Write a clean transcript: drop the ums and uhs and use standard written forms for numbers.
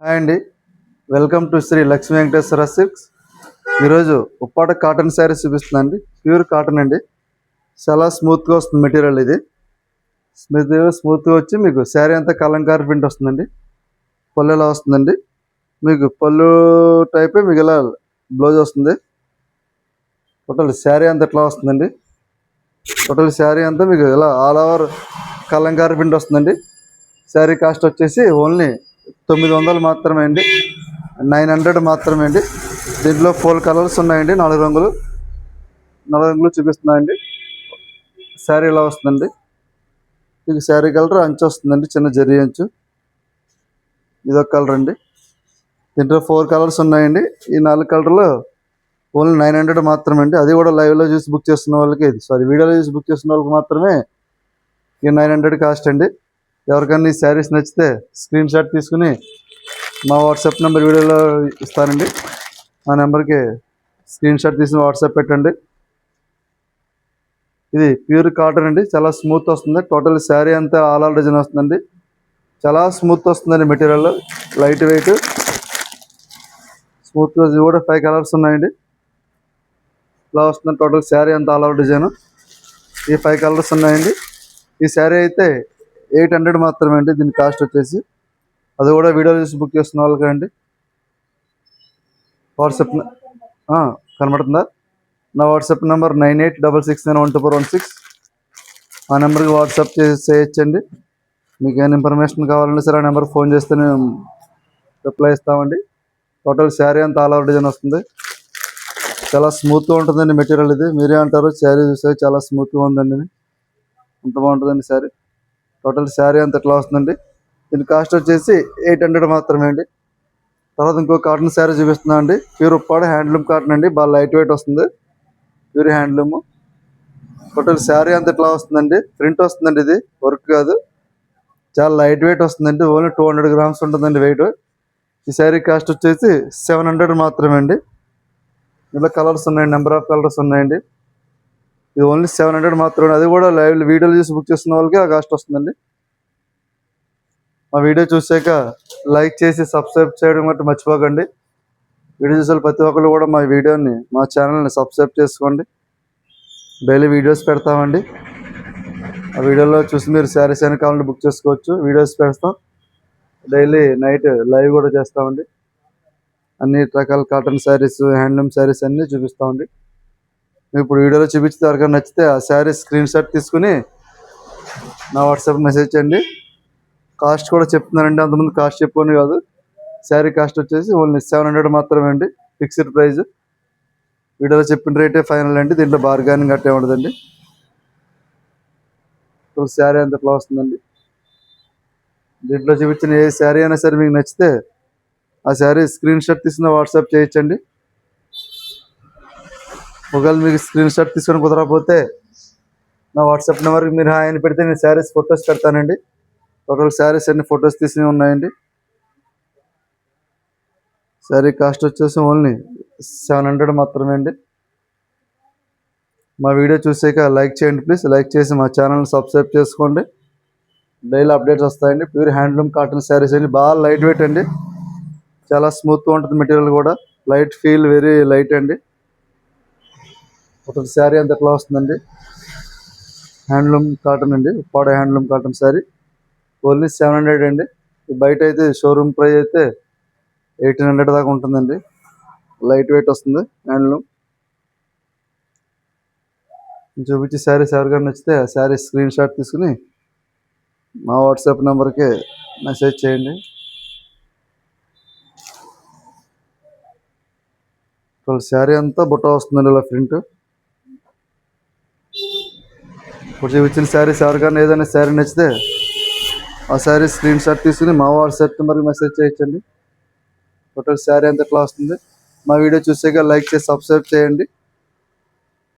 Hi అండి. Welcome to Shri Lakshmi Venkateswara silks. ఈరోజు Uppada cotton sarees చూపిస్తుందండి. ప్యూర్ కాటన్ అండి. చాలా స్మూత్గా వస్తుంది మెటీరియల్. ఇది స్మూత్గా వచ్చి మీకు శారీ అంతా కలంకారీ ప్రింట్ వస్తుందండి. పళ్ళు ఎలా వస్తుందండి, మీకు పళ్ళు టైపే మీకు ఇలా బ్లౌజ్ వస్తుంది. టోటల్ శారీ అంతా ఎట్లా వస్తుందండి, టోటల్ శారీ అంతా మీకు ఇలా ఆల్ ఓవర్ కలంకారీ ప్రింట్ వస్తుందండి. శారీ కాస్ట్ వచ్చేసి ఓన్లీ 900 మాత్రమే అండి, 900 మాత్రమే అండి. దీంట్లో 4 కలర్స్ ఉన్నాయండి, 4 రంగులు చూపిస్తున్నాయండి. శారీ ఇలా వస్తుందండి. మీకు శారీ కలర్ అంచు వస్తుందండి, చిన్న జరీ అంచు. ఇదొక కలర్ అండి. దీంట్లో 4 కలర్స్ ఉన్నాయండి. ఈ 4 కలర్లో ఓన్లీ 900 మాత్రమే అండి. అది కూడా లైవ్లో చూసి బుక్ చేస్తున్న వాళ్ళకి, వీడియోలో చూసి బుక్ చేస్తున్న వాళ్ళకి మాత్రమే ఈ 900 కాస్ట్ అండి. ఎవరికైనా ఈ శారీస్ నచ్చితే స్క్రీన్ షాట్ తీసుకుని మా వాట్సాప్ నెంబర్ వీడియోలో ఇస్తానండి. ఆ నెంబర్కి స్క్రీన్ షాట్ తీసుకుని వాట్సాప్ పెట్టండి. ఇది ప్యూర్ కాటన్ అండి, చాలా స్మూత్ వస్తుంది. టోటల్ శారీ అంతా ఆల్ డిజైన్ వస్తుందండి. చాలా స్మూత్ వస్తుందండి మెటీరియల్, లైట్ వెయిట్ స్మూత్. కూడా 5 కలర్స్ ఉన్నాయండి. ఇలా వస్తుంది టోటల్ శారీ అంతా ఆల్ ఓవర్ డిజైన్. ఈ 5 కలర్స్ ఉన్నాయండి. ఈ శారీ అయితే 800 మాత్రమే అండి. దీని కాస్ట్ వచ్చేసి, అది కూడా వీడియో చూసి బుక్ చేస్తున్న వాళ్ళకి అండి. వాట్సాప్ కనబడుతుందా? నా వాట్సాప్ నెంబర్ 9866912416. ఆ నెంబర్కి వాట్సాప్ చేయొచ్చండి. మీకు ఏమైనా ఇన్ఫర్మేషన్ కావాలంటే సరే ఆ నెంబర్కి ఫోన్ చేస్తే మేము రిప్లై ఇస్తామండి. టోటల్ శారీ అంతా ఆల్ ఓవర్ డిజైన్ వస్తుంది. చాలా స్మూత్గా ఉంటుందండి మెటీరియల్. ఇది మీరే అంటారు, శారీ చూస్తే చాలా స్మూత్గా ఉందండి, అంత బాగుంటుందండి శారీ. టోటల్ శారీ అంతా ఎట్లా వస్తుందండి. దీని కాస్ట్ వచ్చేసి 800 మాత్రమే అండి. తర్వాత ఇంకో కాటన్ శారీ చూపిస్తున్నా అండి. ప్యూర్ ఉప్పాడ హ్యాండ్లూమ్ కాటన్ అండి, బాగా లైట్ వెయిట్ వస్తుంది, ప్యూర్ హ్యాండ్లూమ్. టోటల్ శారీ అంతా ఎట్లా వస్తుందండి, ప్రింట్ వస్తుందండి. ఇది వర్క్ కాదు, చాలా లైట్ వెయిట్ వస్తుందండి. ఓన్లీ 200 గ్రామ్స్ ఉంటుందండి వెయిట్. ఈ శారీ కాస్ట్ వచ్చేసి 700 మాత్రమే అండి. ఇందులో కలర్స్ ఉన్నాయండి, నెంబర్ ఆఫ్ కలర్స్ ఉన్నాయండి. ఇది ఓన్లీ 700 మాత్రమే. అది కూడా లైవ్ వీడియోలు చూసి బుక్ చేస్తున్న వాళ్ళకి ఆ కాస్ట్ వస్తుందండి. మా వీడియో చూసాక లైక్ చేసి సబ్స్క్రైబ్ చేయడం బట్టి మర్చిపోకండి. వీడియో చూసే ప్రతి ఒక్కరు కూడా మా ఛానల్ని సబ్స్క్రైబ్ చేసుకోండి. డైలీ వీడియోస్ పెడతామండి. ఆ వీడియోలో చూసి మీరు శారీస్ అయినా కావాలంటే బుక్ చేసుకోవచ్చు. వీడియోస్ పెడతాం, డైలీ నైట్ లైవ్ కూడా చేస్తామండి. అన్ని రకాల కాటన్ శారీస్, హ్యాండ్లూమ్ శారీస్ అన్నీ చూపిస్తామండి. మేము ఇప్పుడు వీడియోలో చూపించితే ఎవరికైనా నచ్చితే ఆ శారీ స్క్రీన్ షాట్ తీసుకుని నా వాట్సాప్ మెసేజ్ చేయండి. కాస్ట్ కూడా చెప్తున్నానండి, అంతకుముందు కాస్ట్ చెప్పుకొని కాదు. శారీ కాస్ట్ వచ్చేసి ఓన్లీ 700 మాత్రమే అండి, ఫిక్స్డ్ ప్రైస్. వీడియోలో చెప్పిన రేటే ఫైనల్ అండి, దీంట్లో బార్గెనింగ్ గట్టే ఉండదండి. శారీ అంత ఎట్లా వస్తుందండి. దీంట్లో చూపించిన ఏ శారీ అయినా సరే మీకు నచ్చితే ఆ శారీ స్క్రీన్ షాట్ తీసుకుని వాట్సాప్ చేయొచ్చండి. ఒకవేళ మీకు స్క్రీన్ షాట్ తీసుకొని కుదరకపోతే నా వాట్సాప్ నెంబర్కి మీరు హాయ్ అని పెడితే నేను శారీస్ ఫొటోస్ పెడతానండి. టోటల్ శారీస్ అన్ని ఫొటోస్ తీసినవి ఉన్నాయండి. శారీ కాస్ట్ వచ్చేసి ఓన్లీ 700 మాత్రమే అండి. మా వీడియో చూసాక లైక్ చేయండి ప్లీజ్. లైక్ చేసి మా ఛానల్ని సబ్స్క్రైబ్ చేసుకోండి. డైలీ అప్డేట్స్ వస్తాయండి. ప్యూర్ హ్యాండ్లూమ్ కాటన్ శారీస్ అండి, బాగా లైట్ వెయిట్ అండి, చాలా స్మూత్గా ఉంటుంది మెటీరియల్ కూడా. లైట్ ఫీల్, వెరీ లైట్ అండి. ఒక శారీ అంత ఎట్లా వస్తుందండి, హ్యాండ్లూమ్ కాటన్ అండి, Uppada handloom cotton sari only 700 అండి. బయట అయితే షోరూమ్ ప్రైస్ అయితే 1800 దాకా ఉంటుందండి. లైట్ వెయిట్ వస్తుంది హ్యాండ్లూమ్. చూపించి శారీస్ ఎవరికైనా నచ్చితే ఆ శారీ స్క్రీన్ షాట్ తీసుకుని మా వాట్సాప్ నెంబర్కి మెసేజ్ చేయండి. శారీ అంతా బుట్ట వస్తుందండి, ఇలా ప్రింట్. ఇప్పుడు చూపించిన శారీస్ ఎవరికైనా ఏదైనా శారీ నచ్చితే ఆ శారీ స్క్రీన్ షాట్ తీసుకుని మా వాట్సాప్ నెంబర్కి మెసేజ్ చేయొచ్చండి. టోటల్ శారీ అంతా ఎట్లా వస్తుంది. మా వీడియో చూసాక లైక్ చేసి సబ్స్క్రైబ్ చేయండి.